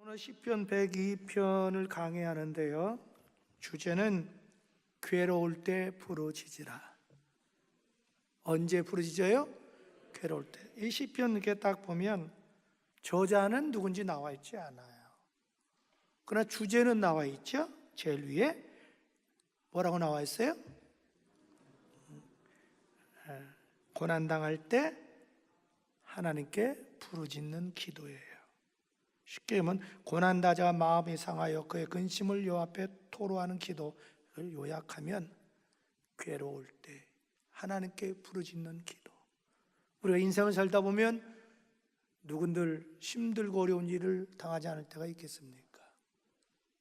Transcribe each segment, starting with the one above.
오늘 시편 102편을 강의하는데요. 주제는 괴로울 때 부르짖으라. 언제 부르짖어요? 괴로울 때. 이 시편 이렇게 딱 보면 저자는 누군지 나와 있지 않아요. 그러나 주제는 나와 있죠. 제일 위에 뭐라고 나와 있어요? 고난당할 때 하나님께 부르짖는 기도예요. 쉽게 하면 고난다자가 마음이 상하여 그의 근심을 여 앞에 토로하는 기도를 요약하면 괴로울 때 하나님께 부르짖는 기도. 우리가 인생을 살다 보면 누군들 힘들고 어려운 일을 당하지 않을 때가 있겠습니까?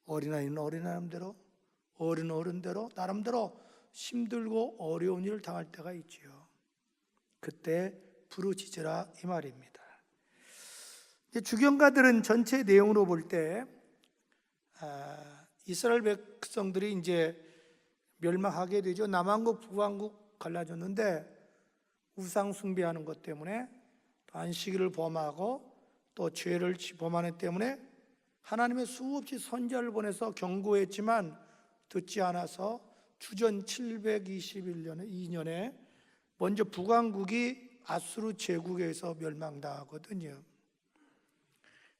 어린아이는 어린아이대로, 어른은 어른대로 나름대로 힘들고 어려운 일을 당할 때가 있지요. 그때 부르짖으라 이 말입니다. 주경가들은 전체 내용으로 볼 때 이스라엘 백성들이 이제 멸망하게 되죠. 남왕국 북왕국 갈라졌는데 우상 숭배하는 것 때문에 또 안식일을 범하고 또 죄를 범하는 때문에 하나님의 수없이 선지자를 보내서 경고했지만 듣지 않아서 주전 721년에 2년에 먼저 북왕국이 아수르 제국에 의해서 멸망당하거든요.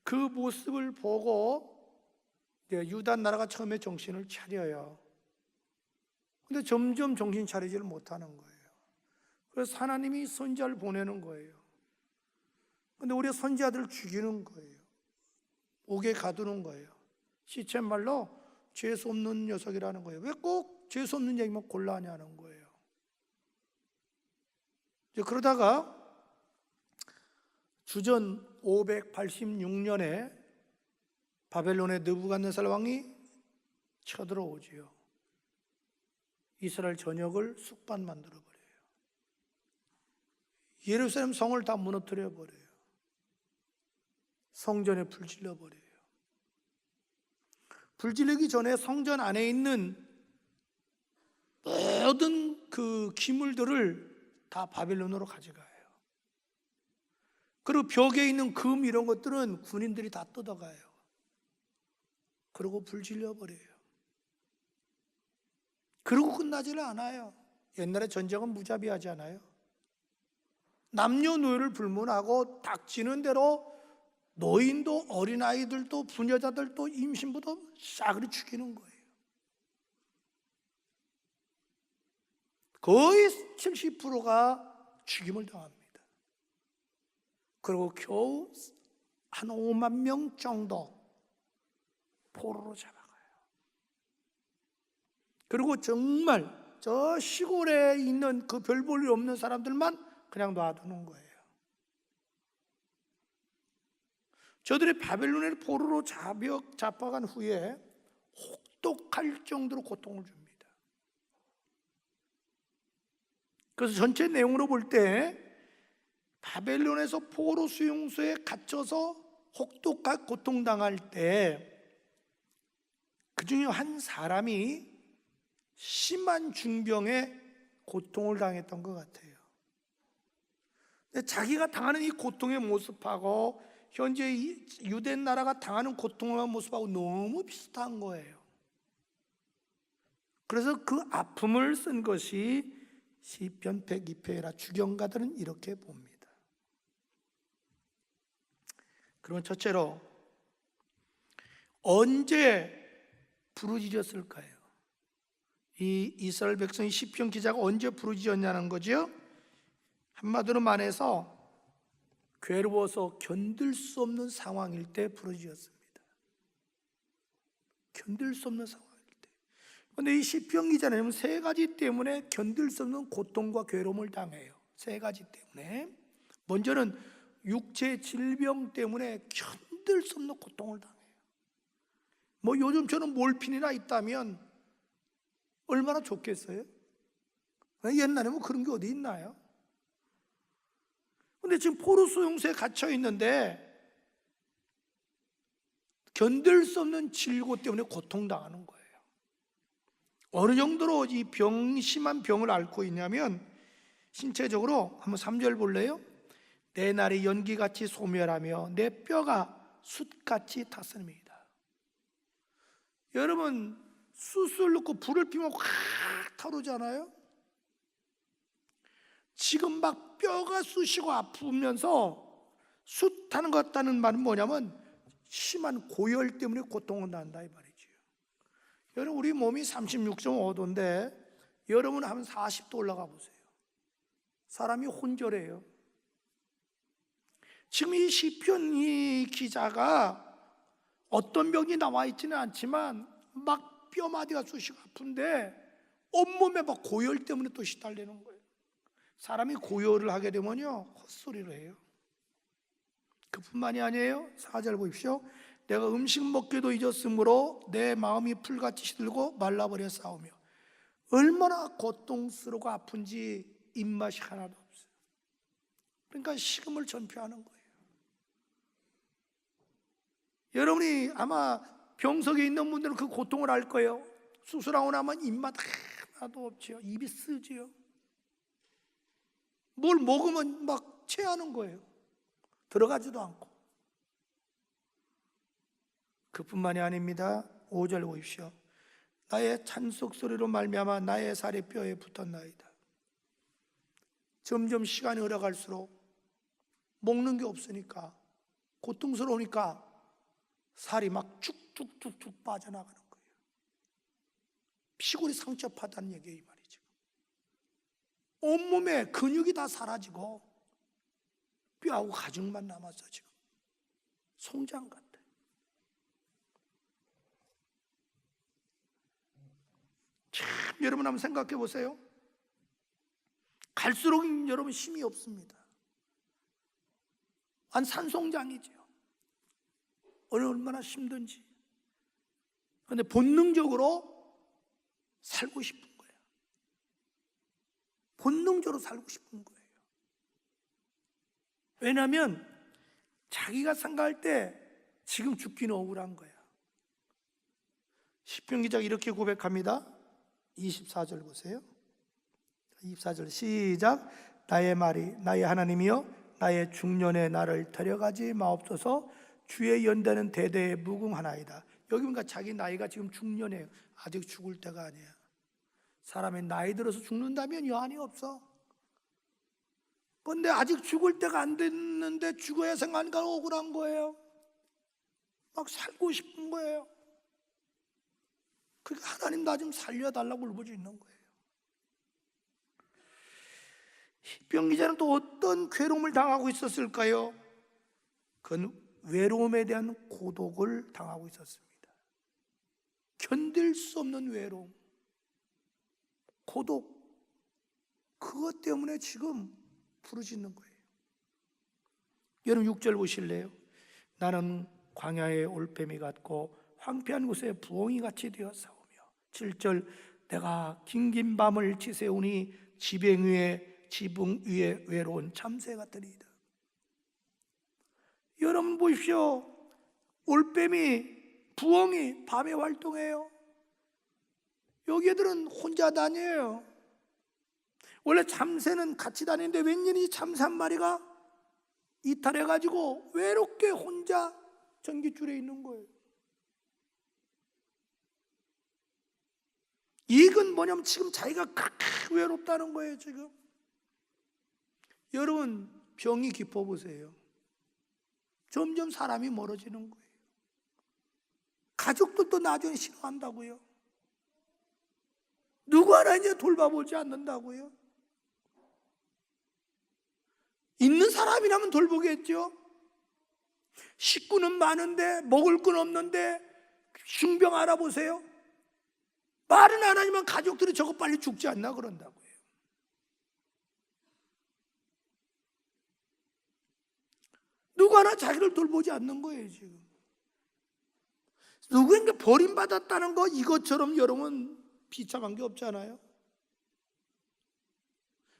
그 모습을 보고 유다 나라가 처음에 정신을 차려요. 근데 점점 정신 차리지를 못하는 거예요. 그래서 하나님이 선지자를 보내는 거예요. 근데 우리 선지자들을 죽이는 거예요. 옥에 가두는 거예요. 시쳇말로 죄수 없는 녀석이라는 거예요. 왜 꼭 죄수 없는 얘기만 골라하냐는 거예요. 그러다가 주전 586년에 바벨론의 느부갓네살 왕이 쳐들어오지요. 이스라엘 전역을 쑥밭 만들어버려요. 예루살렘 성을 다 무너뜨려버려요. 성전에 불 질러버려요. 불 지르기 전에 성전 안에 있는 모든 그 기물들을 다 바벨론으로 가져가요. 그리고 벽에 있는 금 이런 것들은 군인들이 다 뜯어가요. 그리고 불 질려버려요. 그리고 끝나지를 않아요. 옛날에 전쟁은 무자비하지 않아요. 남녀노예를 불문하고 닥치는 대로 노인도 어린아이들도 부녀자들도 임신부도 싸그리 죽이는 거예요. 거의 70%가 죽임을 당합니다. 그리고 겨우 한 5만 명 정도 포로로 잡아가요. 그리고 정말 저 시골에 있는 그 별 볼 일 없는 사람들만 그냥 놔두는 거예요. 저들이 바벨론의 포로로 잡아간 후에 혹독할 정도로 고통을 줍니다. 그래서 전체 내용으로 볼 때 바벨론에서 포로 수용소에 갇혀서 혹독하게 고통당할 때 그중에 한 사람이 심한 중병의 고통을 당했던 것 같아요. 근데 자기가 당하는 이 고통의 모습하고 현재 유대 나라가 당하는 고통의 모습하고 너무 비슷한 거예요. 그래서 그 아픔을 쓴 것이 시편 102편이라 주경가들은 이렇게 봅니다. 그러면 첫째로 언제 부르짖었을까요? 이 이스라엘 백성이 시편 기자가 언제 부르짖었냐는 거죠. 한마디로 말해서 괴로워서 견딜 수 없는 상황일 때 부르짖었습니다. 견딜 수 없는 상황일 때. 그런데 이 시편 기자는 세 가지 때문에 견딜 수 없는 고통과 괴로움을 당해요. 세 가지 때문에. 먼저는 육체 질병 때문에 견딜 수 없는 고통을 당해요. 뭐 요즘처럼 몰핀이나 있다면 얼마나 좋겠어요? 옛날에 뭐 그런 게 어디 있나요? 근데 지금 포로 수용소에 갇혀 있는데 견딜 수 없는 질고 때문에 고통당하는 거예요. 어느 정도로 이 심한 병을 앓고 있냐면 신체적으로 한번 3절 볼래요? 내 날이 연기같이 소멸하며 내 뼈가 숯같이 탔습니다. 여러분, 숯을 넣고 불을 피우면 확 타오르잖아요. 지금 막 뼈가 쑤시고 아프면서 숯 타는 것 같다는 말은 뭐냐면 심한 고열 때문에 고통을 난다 이 말이죠. 여러분, 우리 몸이 36.5도인데 여러분 하면 40도 올라가 보세요. 사람이 혼절해요. 지금 이 시편 이 기자가 어떤 병이 나와 있지는 않지만 막 뼈마디가 쑤시고 아픈데 온몸에 막 고열 때문에 또 시달리는 거예요. 사람이 고열을 하게 되면요 헛소리를 해요. 그뿐만이 아니에요. 4절 보십시오. 내가 음식 먹기도 잊었으므로 내 마음이 풀같이 시들고 말라버려 싸우며. 얼마나 고통스럽고 아픈지 입맛이 하나도 없어요. 그러니까 식음을 전폐하는 거예요. 여러분이 아마 병석에 있는 분들은 그 고통을 알 거예요. 수술하고 나면 입맛 하나도 없지요. 입이 쓰지요. 뭘 먹으면 막 체하는 거예요. 들어가지도 않고. 그뿐만이 아닙니다. 5절 보십시오. 나의 찬송 소리로 말미암아 나의 살이 뼈에 붙었나이다. 점점 시간이 흘러갈수록 먹는 게 없으니까 고통스러우니까 살이 막 쭉쭉쭉쭉 빠져나가는 거예요. 피골이 상처받다는 얘기예요 이 말이죠. 온몸에 근육이 다 사라지고 뼈하고 가죽만 남았어. 지금 송장 같아. 참 여러분 한번 생각해 보세요. 갈수록 여러분 힘이 없습니다. 한 산송장이죠. 얼마나 힘든지. 그런데 본능적으로 살고 싶은 거예요. 본능적으로 살고 싶은 거예요. 왜냐하면 자기가 생각할 때 지금 죽기는 억울한 거야. 시편 기자가 이렇게 고백합니다. 24절 보세요. 24절 시작. 나의 말이 나의 하나님이여 나의 중년에 나를 데려가지 마옵소서. 주의 연대는 대대에 무궁하나이다. 여기 보니까 자기 나이가 지금 중년이에요. 아직 죽을 때가 아니야. 사람이 나이 들어서 죽는다면 여한이 없어. 그런데 아직 죽을 때가 안 됐는데 죽어야 생각하니까 억울한 거예요. 막 살고 싶은 거예요. 그러니까 하나님 나 좀 살려달라고 울부짖는 거예요. 시편 기자는 또 어떤 괴로움을 당하고 있었을까요? 그건 외로움에 대한 고독을 당하고 있었습니다. 견딜 수 없는 외로움, 고독, 그것 때문에 지금 부르짖는 거예요. 여러분 6절 보실래요? 나는 광야의 올빼미 같고 황폐한 곳에 부엉이 같이 되어 싸우며. 7절 내가 긴긴 밤을 치세우니 지붕 위에 외로운 참새 같으리이다. 여러분 보십시오. 올빼미, 부엉이 밤에 활동해요. 여기 애들은 혼자 다녀요. 원래 참새는 같이 다니는데 웬일이 참새 한 마리가 이탈해가지고 외롭게 혼자 전깃줄에 있는 거예요. 이건 뭐냐면 지금 자기가 그렇게 외롭다는 거예요. 지금 여러분 병이 깊어 보세요. 점점 사람이 멀어지는 거예요. 가족들도 나중에 싫어한다고요. 누구 하나 이제 돌봐보지 않는다고요. 있는 사람이라면 돌보겠죠. 식구는 많은데 먹을 건 없는데 흉병 알아보세요. 말은 안 하지만 가족들이 저거 빨리 죽지 않나 그런다고요. 누구 하나 자기를 돌보지 않는 거예요 지금. 누구에게 버림받았다는 거 이것처럼 여러분 비참한 게 없잖아요.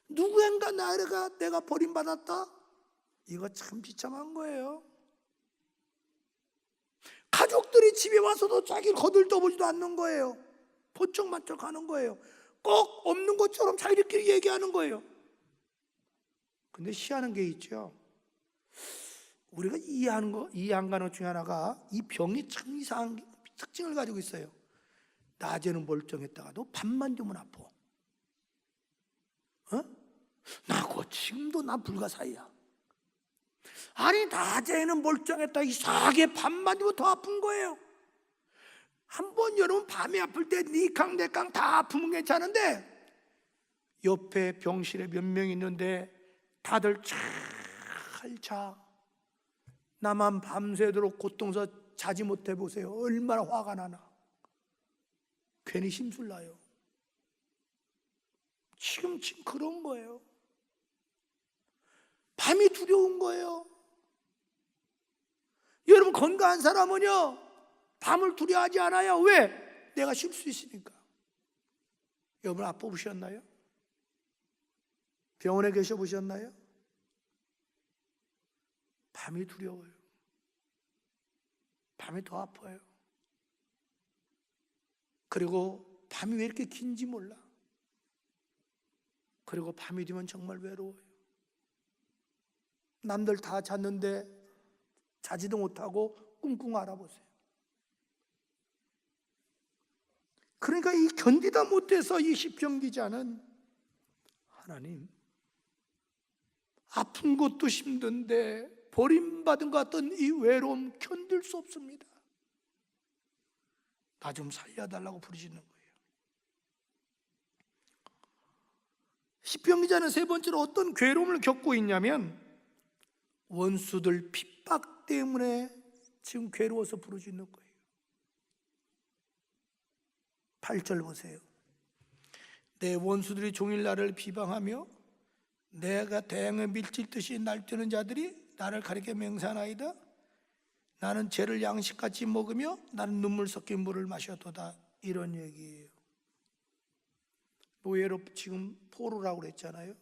누구인가 내가 버림받았다? 이거 참 비참한 거예요. 가족들이 집에 와서도 자기를 거들떠보지도 않는 거예요. 포쩍만쩍 하는 거예요. 꼭 없는 것처럼 자기들끼리 얘기하는 거예요. 근데 희한한 게 있죠. 우리가 이해안 가는 것 중에 하나가 이 병이 참 이상한 특징을 가지고 있어요. 낮에는 멀쩡했다가도 밤만 되면 아파. 나고 지금도 나 불가사의야. 아니 낮에는 멀쩡했다 이상하게 밤만 되면 더 아픈 거예요. 한번 여러분 밤에 아플 때 니캉 내캉 다 아프면 괜찮은데 옆에 병실에 몇 명 있는데 다들 잘 자. 나만 밤새도록 고통서 자지 못해 보세요. 얼마나 화가 나나. 괜히 심술나요. 지금 그런 거예요. 밤이 두려운 거예요. 여러분 건강한 사람은요 밤을 두려워하지 않아요. 왜? 내가 쉴 수 있으니까. 여러분 아파 보셨나요? 병원에 계셔 보셨나요? 밤이 두려워요. 밤이 더 아파요. 그리고 밤이 왜 이렇게 긴지 몰라. 그리고 밤이 되면 정말 외로워요. 남들 다 잤는데 자지도 못하고 꿍꿍 앓아보세요. 그러니까 이 견디다 못해서 이 시편 기자는 하나님 아픈 것도 힘든데 버림받은 것 같던 이 외로움 견딜 수 없습니다. 나 좀 살려달라고 부르짖는 거예요. 시편 기자는 세 번째로 어떤 괴로움을 겪고 있냐면 원수들 핍박 때문에 지금 괴로워서 부르짖는 거예요. 8절 보세요. 내 원수들이 종일 나를 비방하며 내가 대형의 밀칠듯이 날뛰는 자들이 나를 가리켜 맹세하나이다. 나는 죄를 양식같이 먹으며 나는 눈물 섞인 물을 마셔도다. 이런 얘기예요. 노예로 지금 포로라고 그랬잖아요.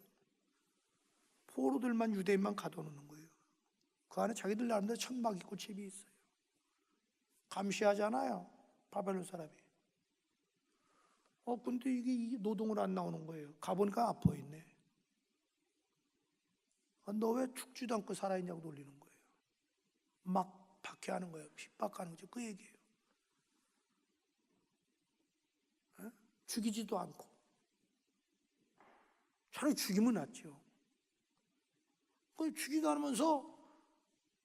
포로들만 유대인만 가둬놓는 거예요. 그 안에 자기들 나름대로 천막 있고 집이 있어요. 감시하잖아요 바벨론 사람이. 근데 이게 노동을 안 나오는 거예요. 가보니까 아파 있네. 너 왜 죽지도 않고 살아있냐고 놀리는 거예요. 막 박해하는 거예요. 핍박하는 거죠. 그 얘기예요. 죽이지도 않고 차라리 죽이면 낫죠. 죽이도 않으면서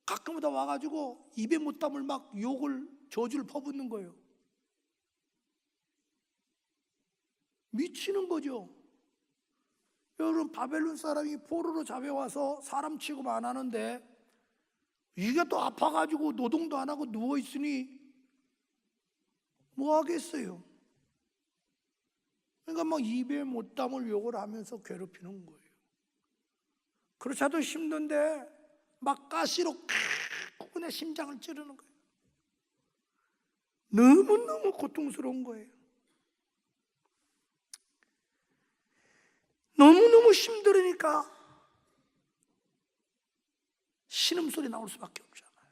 가끔마다 와가지고 입에 못 담을 막 욕을 저주를 퍼붓는 거예요. 미치는 거죠. 여러분 바벨론 사람이 포로로 잡혀와서 사람 취급 안 하는데 이게 또 아파가지고 노동도 안 하고 누워있으니 뭐 하겠어요. 그러니까 막 입에 못 담을 욕을 하면서 괴롭히는 거예요. 그렇지 않아도 힘든데 막 가시로 그분의 심장을 찌르는 거예요. 너무너무 고통스러운 거예요. 너무너무 힘들으니까 신음소리 나올 수밖에 없잖아요.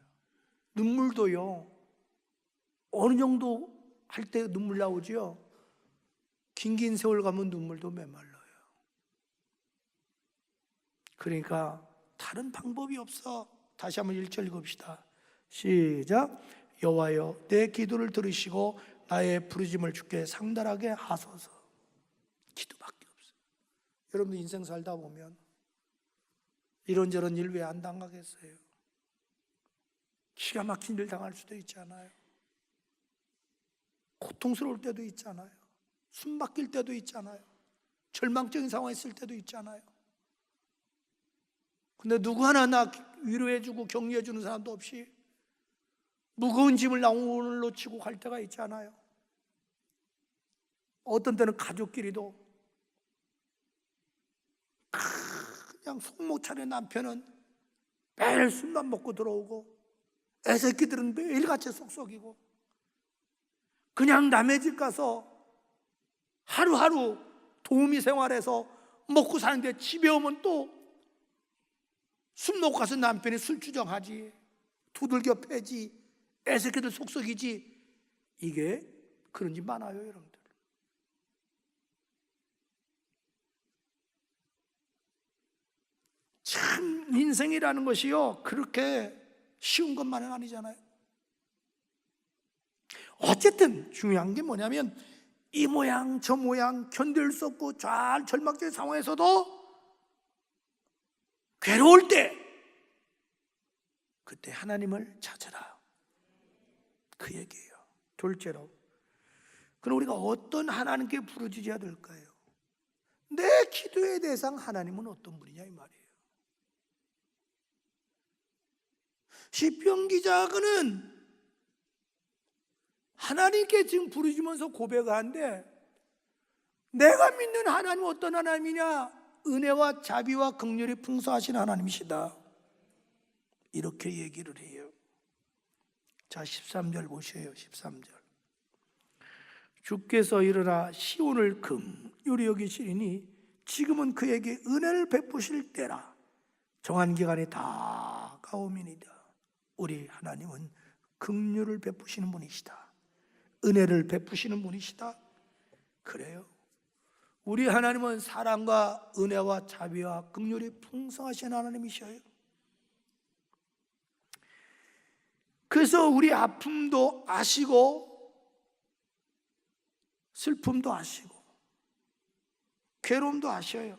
눈물도요 어느 정도 할 때 눈물 나오죠. 긴 세월 가면 눈물도 메말라요. 그러니까 다른 방법이 없어. 다시 한번 1절 읽읍시다. 시작. 여호와여 내 기도를 들으시고 나의 부르짖음을 주께 상달하게 하소서. 기도밖에 없어요. 여러분도 인생 살다 보면 이런저런 일 왜 안 당하겠어요? 기가 막힌 일 당할 수도 있잖아요. 고통스러울 때도 있잖아요. 숨 막힐 때도 있잖아요. 절망적인 상황에 있을 때도 있잖아요. 근데 누구 하나 나 위로해주고 격려해주는 사람도 없이 무거운 짐을 나 오늘 놓치고 갈 때가 있잖아요. 어떤 때는 가족끼리도 그냥 속 못 차린 남편은 매일 술만 먹고 들어오고 애새끼들은 매일같이 속썩이고 그냥 남의 집 가서 하루하루 도우미 생활해서 먹고 사는데 집에 오면 또 술 먹고 가서 남편이 술 주정하지, 두들겨 패지, 애새끼들 속썩이지. 이게 그런 집 많아요, 여러분들. 참 인생이라는 것이요 그렇게 쉬운 것만은 아니잖아요. 어쨌든 중요한 게 뭐냐면 이 모양 저 모양 견딜 수 없고 절망적인 상황에서도 괴로울 때 그때 하나님을 찾아라, 그 얘기예요. 둘째로, 그럼 우리가 어떤 하나님께 부르짖어야 될까요? 내 기도의 대상 하나님은 어떤 분이냐 이 말이에요. 시편 기자는 하나님께 지금 부르짖으면서 고백하는데, 내가 믿는 하나님은 어떤 하나님이냐? 은혜와 자비와 긍휼이 풍성하신 하나님이시다, 이렇게 얘기를 해요. 자, 13절 보세요. 13절. 주께서 일어나 시온을 긍휼히 여기시리니 지금은 그에게 은혜를 베푸실 때라. 정한 기간이 다가오미니이다. 우리 하나님은 긍휼을 베푸시는 분이시다, 은혜를 베푸시는 분이시다. 그래요. 우리 하나님은 사랑과 은혜와 자비와 긍휼이 풍성하신 하나님이셔요. 그래서 우리 아픔도 아시고 슬픔도 아시고 괴로움도 아셔요.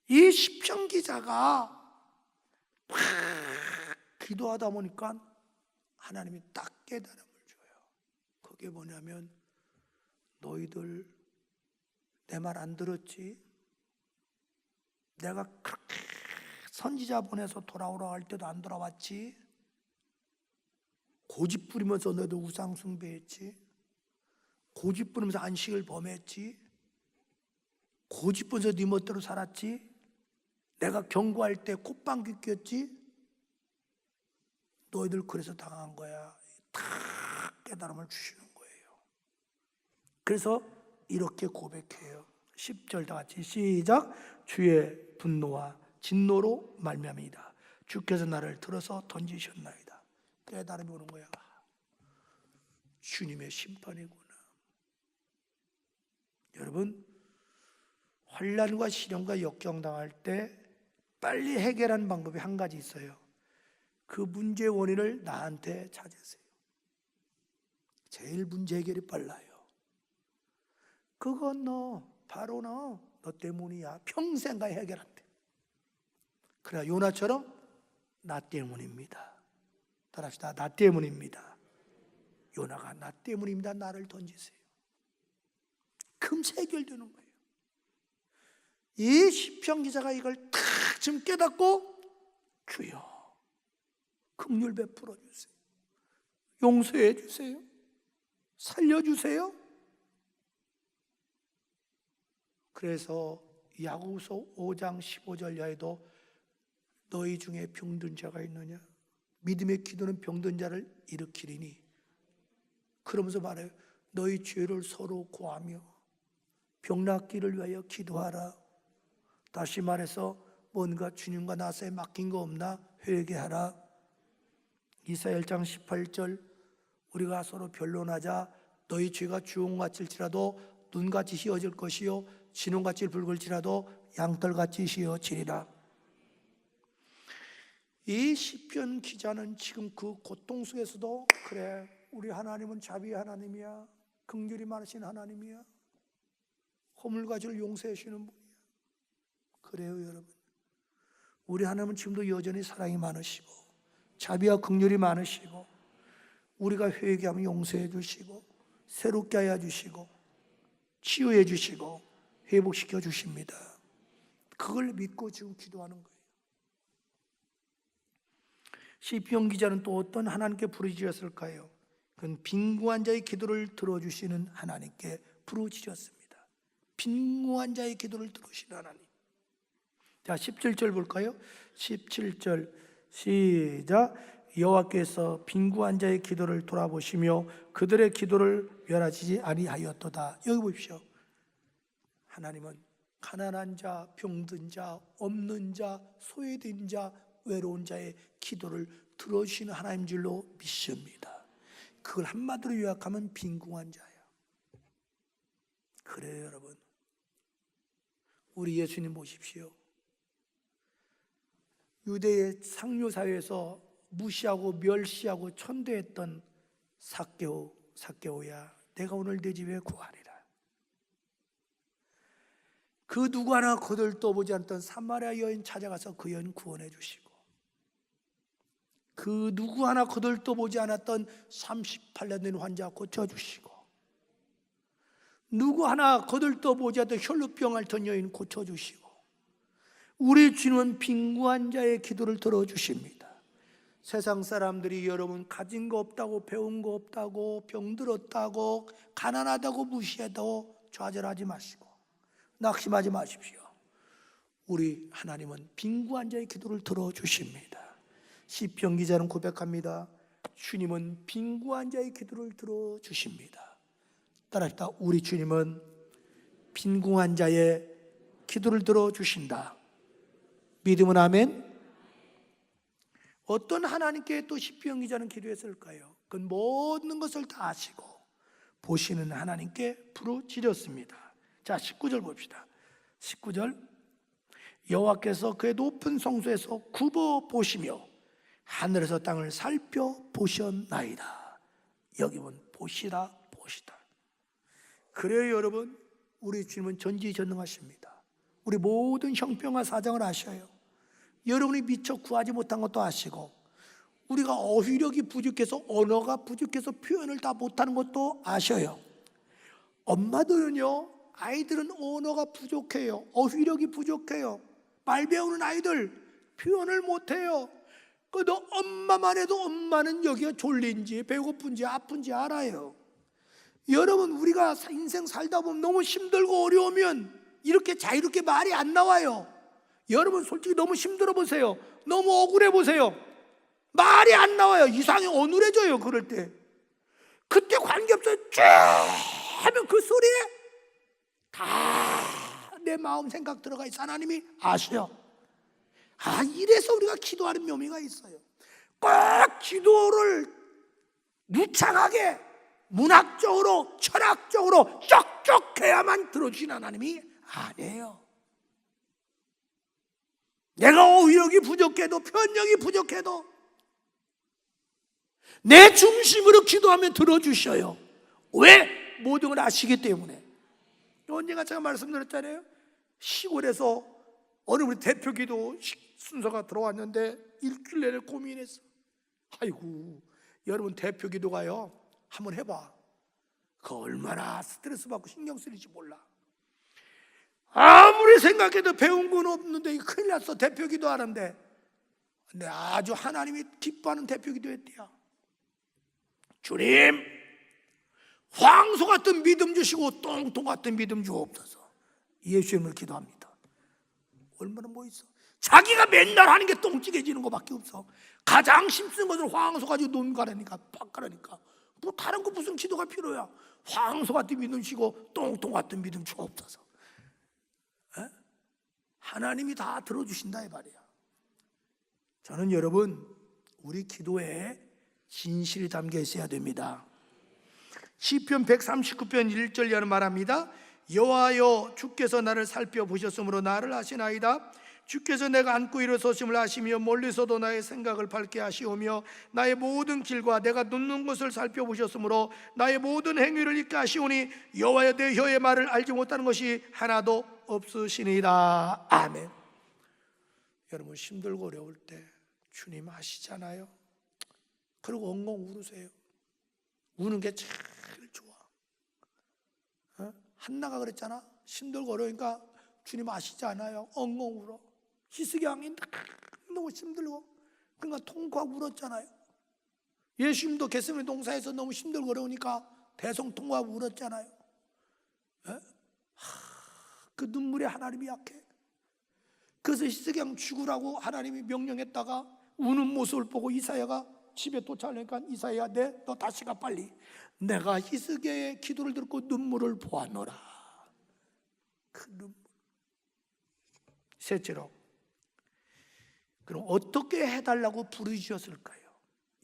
이 시편 기자가 막 기도하다 보니까 하나님이 딱 깨달음을 줘요. 그게 뭐냐면, 너희들 내 말 안 들었지? 내가 그렇게 선지자 보내서 돌아오라 할 때도 안 돌아왔지? 고집 부리면서 너희들 우상 숭배했지? 고집 부리면서 안식을 범했지? 고집 부리면서 네 멋대로 살았지? 내가 경고할 때 콧방귀 꼈지? 너희들 그래서 당한 거야. 다 깨달음을 주시는 거예요. 그래서 이렇게 고백해요. 10절 다 같이 시작. 주의 분노와 진노로 말미암이다. 주께서 나를 들어서 던지셨나이다. 깨달음이 오는 거야. 주님의 심판이구나. 여러분, 환난과 시련과 역경당할 때 빨리 해결하는 방법이 한 가지 있어요. 그 문제의 원인을 나한테 찾으세요. 제일 문제 해결이 빨라요. 그건 바로 너 때문이야. 평생 가 해결한대. 그래, 요나처럼 나 때문입니다. 따라합시다. 나 때문입니다. 요나가 나 때문입니다. 나를 던지세요. 금세 해결되는 거예요. 이 시편 기자가 이걸 탁 지금 깨닫고, 주여 긍휼 베풀어 주세요, 용서해 주세요, 살려주세요. 그래서 야고보서 5장 15절 야에도 너희 중에 병든 자가 있느냐? 믿음의 기도는 병든 자를 일으키리니. 그러면서 말해요. 너희 죄를 서로 고하며 병 낫기를 위하여 기도하라. 다시 말해서 뭔가 주님과 나 사이에 막힌 거 없나? 회개하라. 이사야 1장 18절 우리가 서로 변론하자. 너희 죄가 주홍같을지라도 눈같이 휘어질 것이요 진홍같이 붉을지라도 양털같이 휘어지리라. 이 시편 기자는 지금 그 고통 속에서도, 그래, 우리 하나님은 자비의 하나님이야, 긍휼이 많으신 하나님이야, 허물과 죄를 용서해 주시는 분이야. 그래요 여러분, 우리 하나님은 지금도 여전히 사랑이 많으시고 자비와 긍휼이 많으시고, 우리가 회개하면 용서해 주시고 새롭게 하여 주시고 치유해 주시고 회복시켜 주십니다. 그걸 믿고 지금 기도하는 거예요. 시편 기자는 또 어떤 하나님께 부르짖었을까요? 그건 빈궁한 자의 기도를 들어주시는 하나님께 부르짖었습니다. 빈궁한 자의 기도를 들으시는 하나님. 자, 17절 볼까요? 17절 시작. 여호와께서 빈궁한 자의 기도를 돌아보시며 그들의 기도를 멸하시지 아니하였도다. 여기 보십시오. 하나님은 가난한 자, 병든 자, 없는 자, 소외된 자, 외로운 자의 기도를 들어주시는 하나님 줄로 믿습니다. 그걸 한마디로 요약하면 빈궁한 자예요. 그래요 여러분, 우리 예수님 보십시오. 유대의 상류 사회에서 무시하고 멸시하고 천대했던 삭개오야, 내가 오늘 네 집에 구하리라. 그 누구 하나 거들떠보지 않던 사마리아 여인 찾아가서 그 여인 구원해 주시고, 그 누구 하나 거들떠보지 않았던 38년 된 환자 고쳐주시고, 누구 하나 거들떠보지 않던 혈루병 앓던 여인 고쳐주시고, 우리 주님은 빈궁한 자의 기도를 들어주십니다. 세상 사람들이 여러분 가진 거 없다고, 배운 거 없다고, 병들었다고, 가난하다고 무시해도 좌절하지 마시고 낙심하지 마십시오. 우리 하나님은 빈궁한 자의 기도를 들어주십니다. 시편 기자는 고백합니다. 주님은 빈궁한 자의 기도를 들어주십니다. 따라합시다. 우리 주님은 빈궁한 자의 기도를 들어주신다. 믿음은 아멘. 어떤 하나님께 또 시편 기자는 기도했을까요? 그건 모든 것을 다 아시고 보시는 하나님께 부르짖었습니다. 자, 19절 봅시다. 19절, 여호와께서 그의 높은 성소에서 굽어 보시며 하늘에서 땅을 살펴보셨나이다. 여기 보면 보시다, 보시다. 그래요 여러분, 우리 주님은 전지전능하십니다. 우리 모든 형편과 사정을 아셔요. 여러분이 미처 구하지 못한 것도 아시고, 우리가 어휘력이 부족해서, 언어가 부족해서 표현을 다 못하는 것도 아셔요. 엄마들은요, 아이들은 언어가 부족해요. 어휘력이 부족해요. 말 배우는 아이들 표현을 못해요. 그래도 엄마만 해도 엄마는 여기가 졸린지 배고픈지 아픈지 알아요. 여러분, 우리가 인생 살다 보면 너무 힘들고 어려우면 이렇게 자유롭게 말이 안 나와요. 여러분 솔직히 너무 힘들어 보세요. 너무 억울해 보세요. 말이 안 나와요. 이상히 어눌해져요. 그럴 때 그때 관계없어요. 쭉 하면 그 소리에 다 내 마음 생각 들어가 있어. 하나님이 아셔요. 이래서 우리가 기도하는 묘미가 있어요. 꼭 기도를 무창하게 문학적으로 철학적으로 쩍쩍해야만 들어주신 하나님이 아니에요. 내가 어휘력이 부족해도, 표현력이 부족해도 내 중심으로 기도하면 들어주셔요. 왜? 모든 걸 아시기 때문에. 언젠가 제가 말씀드렸잖아요. 시골에서 어느 우리 대표 기도 순서가 들어왔는데 일주일 내내 고민했어. 아이고, 여러분 대표 기도가요, 한번 해봐. 그 얼마나 스트레스 받고 신경 쓰일지 몰라. 아무리 생각해도 배운 건 없는데 큰일 났어. 대표 기도하는데. 근데 아주 하나님이 기뻐하는 대표 기도였대요. 주님, 황소 같은 믿음 주시고 똥통 같은 믿음 주옵소서. 예수 이름으로 기도합니다. 얼마나 멋있어. 자기가 맨날 하는 게 똥찌개지는 것밖에 없어. 가장 힘쓰는 것을 황소 가지고 논 가라니까, 팍 가라니까. 뭐 다른 거 무슨 기도가 필요야. 황소 같은 믿음 주시고 똥통 같은 믿음 주옵소서. 하나님이 다 들어주신다 이 말이야. 저는 여러분, 우리 기도에 진실이 담겨 있어야 됩니다. 시편 139편 1절에는 말합니다. 여호와여, 주께서 나를 살펴보셨으므로 나를 아시나이다. 주께서 내가 앉고 일어서심을 아시며 멀리서도 나의 생각을 밝게 하시오며 나의 모든 길과 내가 눕는 곳을 살펴보셨으므로 나의 모든 행위를 잊게 하시오니 여호와여, 내 혀의 말을 알지 못하는 것이 하나도 없으시니이다. 아멘. 여러분, 힘들고 어려울 때 주님 아시잖아요. 그리고 엉엉 울으세요. 우는 게 제일 좋아. 한나가 그랬잖아. 힘들고 어려우니까 주님 아시지 않아요? 엉엉 울어. 히스기야이 너무 힘들고 그러니까 통곡하고 울었잖아요. 예수님도 겟세마네 동산에서 너무 힘들고 어려우니까 대성통곡하고 울었잖아요. 그 눈물에 하나님이 약해. 그래서 히스기야 죽으라고 하나님이 명령했다가 우는 모습을 보고 이사야가 집에 도착하니까 이사야, 너 다시 가 빨리. 내가 히스기야의 기도를 듣고 눈물을 보았노라. 그 눈물. 셋째로, 그럼 어떻게 해달라고 부르짖었을까요?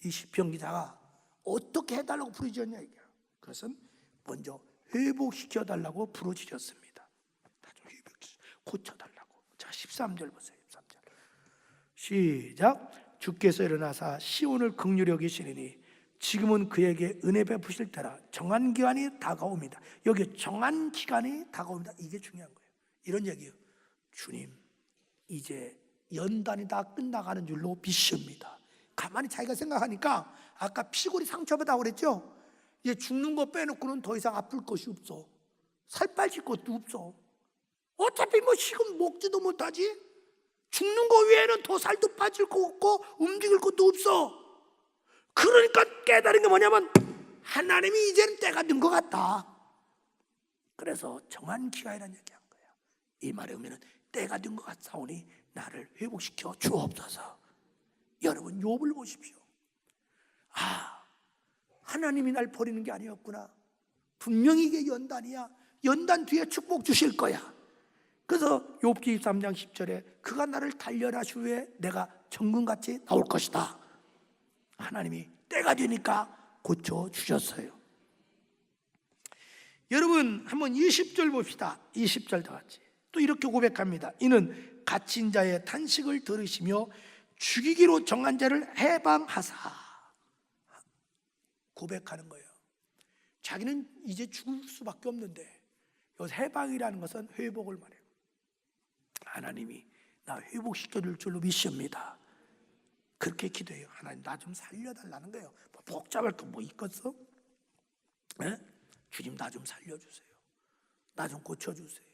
이 시편 기자가 어떻게 해달라고 부르짖었냐 이게. 그것은 먼저 회복시켜달라고 부르짖었습니다. 나 좀 회복시켜 고쳐달라고. 자, 13절 보세요. 시작. 주께서 일어나사 시온을 긍휼히 여기시리니 지금은 그에게 은혜 베푸실 때라. 정한 기간이 다가옵니다. 여기 정한 기간이 다가옵니다. 이게 중요한 거예요. 이런 얘기예요. 주님, 이제 연단이 다 끝나가는 줄로 믿습니다. 가만히 자기가 생각하니까 아까 피골이 상처받다고 그랬죠? 이제 죽는 거 빼놓고는 더 이상 아플 것이 없어. 살 빠질 것도 없어. 어차피 뭐 지금 먹지도 못하지. 죽는 거 외에는 더 살도 빠질 거 없고 움직일 것도 없어. 그러니까 깨달은 게 뭐냐면 하나님이 이제는 때가 된 것 같다. 그래서 정한 기간이라는 얘기한 거예요. 이 말에 의미는 때가 된 것 같사오니 나를 회복시켜 주옵소서. 여러분 욥을 보십시오. 하나님이 날 버리는 게 아니었구나. 분명히 이게 연단이야. 연단 뒤에 축복 주실 거야. 그래서 욥기 23장 10절에 그가 나를 단련하신 후에 내가 정금같이 나올 것이다. 하나님이 때가 되니까 고쳐주셨어요. 여러분 한번 20절 봅시다. 20절 다 같이. 또 이렇게 고백합니다. 이는 갇힌 자의 탄식을 들으시며 죽이기로 정한 자를 해방하사. 고백하는 거예요. 자기는 이제 죽을 수밖에 없는데 여기서 해방이라는 것은 회복을 말해요. 하나님이 나 회복시켜줄 줄로 믿습니다. 그렇게 기도해요. 하나님 나 좀 살려달라는 거예요. 뭐 복잡할 거 뭐 있겠어? 네? 주님 나 좀 살려주세요. 나 좀 고쳐주세요.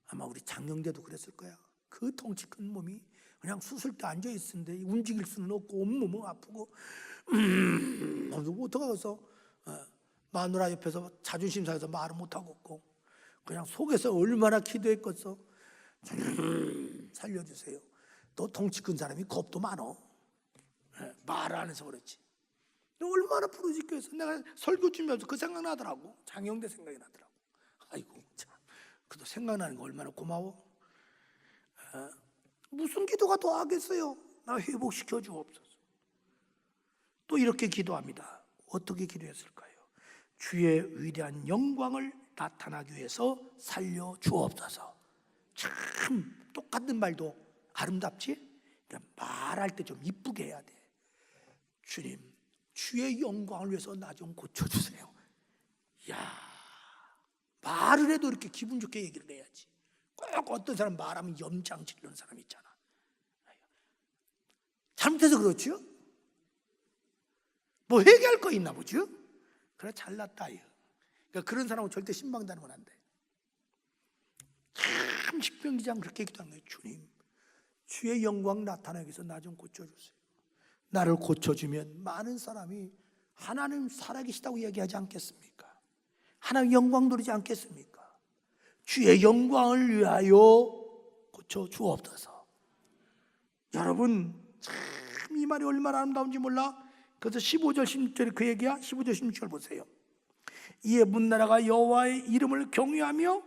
아마 우리 장영대도 그랬을 거야. 그 덩치 큰 몸이 그냥 수술대 앉아있는데 움직일 수는 없고 온몸은 아프고 어떡하겠어. 마누라 옆에서 자존심 상해서 말을 못하고 있고 그냥 속에서 얼마나 기도했겠어. 살려주세요. 너 덩치 큰 사람이 겁도 많어. 말을 안 해서 그렇지. 얼마나 부르짖겠어. 내가 설교 주면서 그 생각나더라고. 장영대 생각이 나더라고. 아이고 참, 그래도 생각나는 거 얼마나 고마워. 무슨 기도가 더 하겠어요. 나 회복시켜 주옵소서. 또 이렇게 기도합니다. 어떻게 기도했을까요? 주의 위대한 영광을 나타나기 위해서 살려 주옵소서. 참 똑같은 말도 아름답지? 그러니까 말할 때 좀 이쁘게 해야 돼. 주님, 주의 영광을 위해서 나 좀 고쳐주세요. 야, 말을 해도 이렇게 기분 좋게 얘기를 해야지. 꼭 어떤 사람 말하면 염장질 이런 사람 있잖아. 잘못해서 그렇죠? 뭐 회개할 거 있나 보죠? 그래 잘났다. 그러니까 그런 사람은 절대 신방다는 건 안 돼. 참 십병기장 그렇게 기도한 거예요. 주님, 주의 영광 나타나기 위해서 나 좀 고쳐주세요. 나를 고쳐주면 많은 사람이 하나님 살아계시다고 얘기하지 않겠습니까? 하나님 영광 돌리지 않겠습니까? 주의 영광을 위하여 고쳐주옵소서. 여러분 참 이 말이 얼마나 아름다운지 몰라. 그래서 15절 16절에 그 얘기야. 15절 16절 보세요. 이에 문나라가 여호와의 이름을 경외하며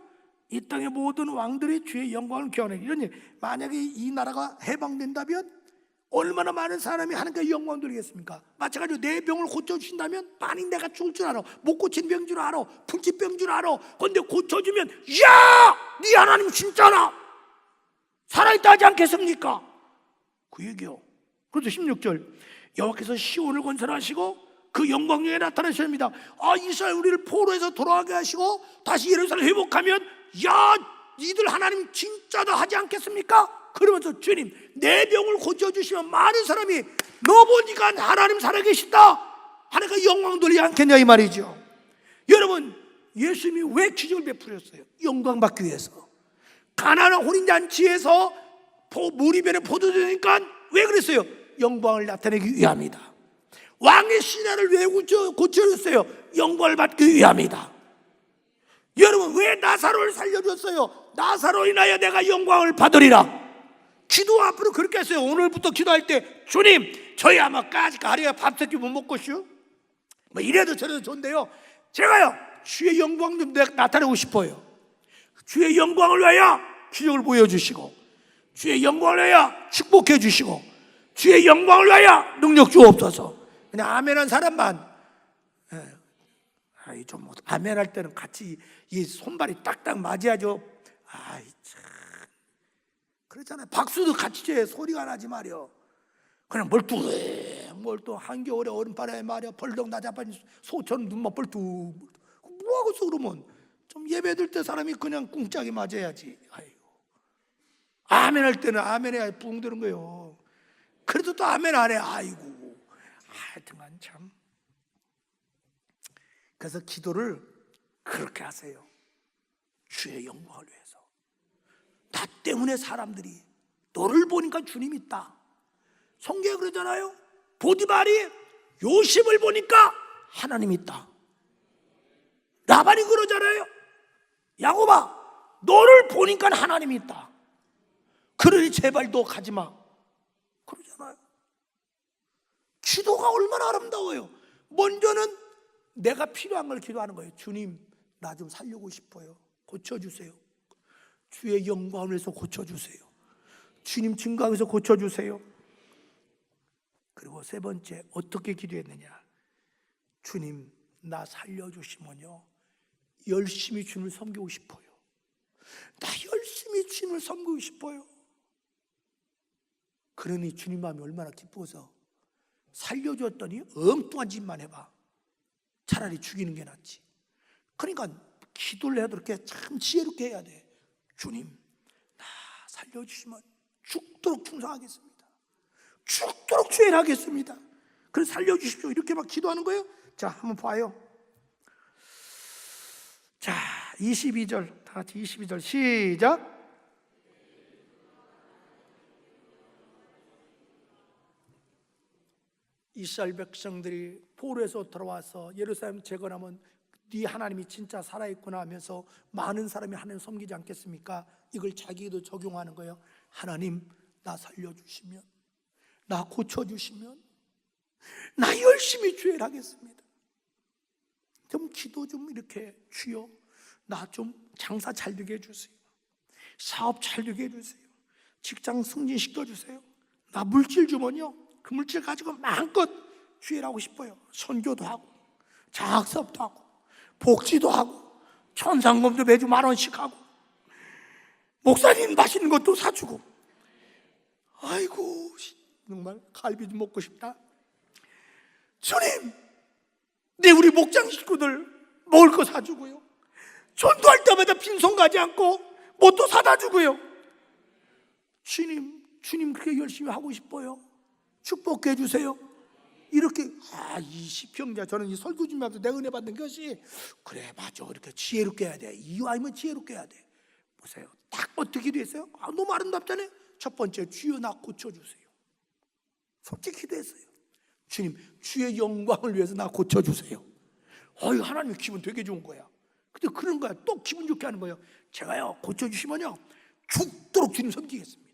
이 땅의 모든 왕들이 주의 영광을 경외하니. 이런 얘기. 만약에 이 나라가 해방된다면 얼마나 많은 사람이 하나님께 영광 돌리겠습니까? 마찬가지로 내 병을 고쳐주신다면 많이 내가 죽을 줄 알아. 못 고친 병 줄 알아. 불치병 줄 알아. 그런데 고쳐주면 야! 네 하나님 진짜나? 살아있다 하지 않겠습니까? 그 얘기요. 그래서 16절 여호와께서 시온을 건설하시고 그 영광에 나타나십니다. 이스라엘 우리를 포로에서 돌아가게 하시고 다시 예루살렘 회복하면 야 니들 하나님 진짜다 하지 않겠습니까? 그러면서 주님 내 병을 고쳐주시면 많은 사람이 너 보니까 하나님 살아계시다 하나님께 영광 돌리지 않겠냐 이 말이죠. 여러분 예수님이 왜 기적을 베풀었어요? 영광 받기 위해서. 가나안 혼인잔치에서 무리변에 포도주니까 왜 그랬어요? 영광을 나타내기 위함이다. 왕의 신하를 왜 고쳐줬어요? 영광을 받기 위함이다. 여러분 왜 나사로를 살려줬어요? 나사로 인하여 내가 영광을 받으리라. 기도 앞으로 그렇게 했어요. 오늘부터 기도할 때 주님 저희 아마 가리가 밥 새끼 못 먹겠슈? 뭐 이래도 저래도 좋은데요, 제가요 주의 영광 좀 나타내고 싶어요. 주의 영광을 위하여 기적을 보여주시고 주의 영광을 위하여 축복해 주시고 주의 영광을 위하여 능력 주옵소서. 그냥 아멘한 사람만 좀 아멘할 때는 같이 이 손발이 딱딱 맞아야죠. 참 그렇잖아요. 박수도 같이 쳐야 소리가 나지 말이요. 그냥 멀뚱 한겨울에 얼음바람에 말이야 벌떡 나자빠진 소처럼 눈만 벌뚝 뭐하고 써 그러면 좀 예배드릴 때 사람이 그냥 꿍짝이 맞아야지. 아이고. 아멘 할 때는 아멘 해야 뿡 드는 거예요. 그래도 또 아멘 안 해. 아이고. 하여튼간 참. 그래서 기도를 그렇게 하세요. 주의 영광을 위해서. 나 때문에 사람들이 너를 보니까 주님 있다. 성경에 그러잖아요. 보디발이 요셉을 보니까 하나님 있다. 라반이 그러잖아요. 야곱아, 너를 보니까 하나님이 있다. 그러니 제발 너 가지마. 그러잖아요. 기도가 얼마나 아름다워요. 먼저는 내가 필요한 걸 기도하는 거예요. 주님, 나 좀 살려고 싶어요. 고쳐주세요. 주의 영광을 위해서 고쳐주세요. 주님 증거하면서 고쳐주세요. 그리고 세 번째, 어떻게 기도했느냐. 주님, 나 살려주시면요 열심히 주님을 섬기고 싶어요. 나 열심히 주님을 섬기고 싶어요. 그러니 주님 마음이 얼마나 기뻐서 살려줬더니 엉뚱한 짓만 해봐. 차라리 죽이는 게 낫지. 그러니까 기도를 해도 이렇게 참 지혜롭게 해야 돼. 주님, 나 살려주시면 죽도록 충성하겠습니다. 죽도록 죄인하겠습니다. 그래서 살려주십시오. 이렇게 막 기도하는 거예요. 자, 한번 봐요. 자, 22절 다 같이 22절 시작. 이스라엘 백성들이 포로에서 돌아와서 예루살렘 재건하면 네 하나님이 진짜 살아있구나 하면서 많은 사람이 하나님 섬기지 않겠습니까? 이걸 자기도 적용하는 거예요. 하나님, 나 살려주시면, 나 고쳐주시면 나 열심히 주일 하겠습니다. 좀 기도 좀 이렇게, 주여 나 좀 장사 잘 되게 해주세요. 사업 잘 되게 해주세요. 직장 승진시켜 주세요. 나 물질 주면요 그 물질 가지고 마음껏 주일하고 싶어요. 선교도 하고 장학사업도 하고 복지도 하고 천상금도 매주 10,000원씩 하고 목사님 맛있는 것도 사주고. 아이고 정말 갈비 좀 먹고 싶다. 주님, 내 우리 목장 식구들 먹을 거 사주고요, 전도할 때마다 빈손 가지 않고 뭣도 사다 주고요. 주님 그렇게 열심히 하고 싶어요. 축복해 주세요. 이렇게 이 시편자, 저는 이 설교 준비하면서 내가 은혜 받는 것이 그래 맞아, 이렇게 지혜롭게 해야 돼. 이유 아니면 지혜롭게 해야 돼. 보세요, 딱 어떻게 기도했어요? 너무 아름답잖아요. 첫 번째, 주여 나 고쳐주세요. 솔직히 기도했어요. 주님, 주의 영광을 위해서 나 고쳐주세요. 하나님 기분 되게 좋은 거야. 근데 그런 거야. 또 기분 좋게 하는 거예요. 제가요 고쳐주시면요 죽도록 주님 섬기겠습니다.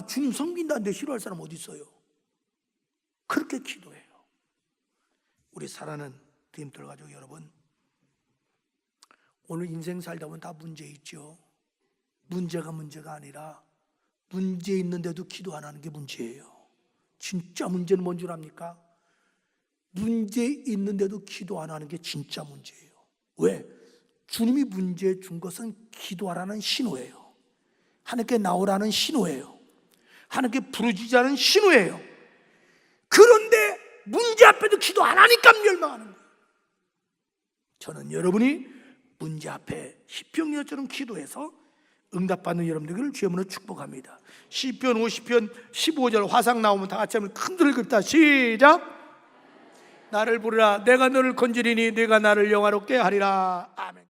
주님 섬긴다는데 싫어할 사람 어디 있어요? 그렇게 기도해요. 우리 사랑하는 드림들 가족 여러분, 오늘 인생 살다 보면 다 문제 있죠. 문제가 아니라 문제 있는데도 기도 안 하는 게 문제예요. 진짜 문제는 뭔 줄 압니까? 문제 있는데도 기도 안 하는 게 진짜 문제예요. 왜? 주님이 문제 준 것은 기도하라는 신호예요. 하나님께 나오라는 신호예요. 하나님께 부르짖자는 신호예요. 그런데 문제 앞에도 기도 안 하니까 멸망하는 거예요. 저는 여러분이 문제 앞에 시편처럼 기도해서 응답받는 여러분들을 주의 이름으로 축복합니다. 시편 50편 15절 화상 나오면 다 같이 한번 큰 소리를 긋다 시작. 나를 부르라, 내가 너를 건지리니 네가 나를 영화롭게 하리라. 아멘.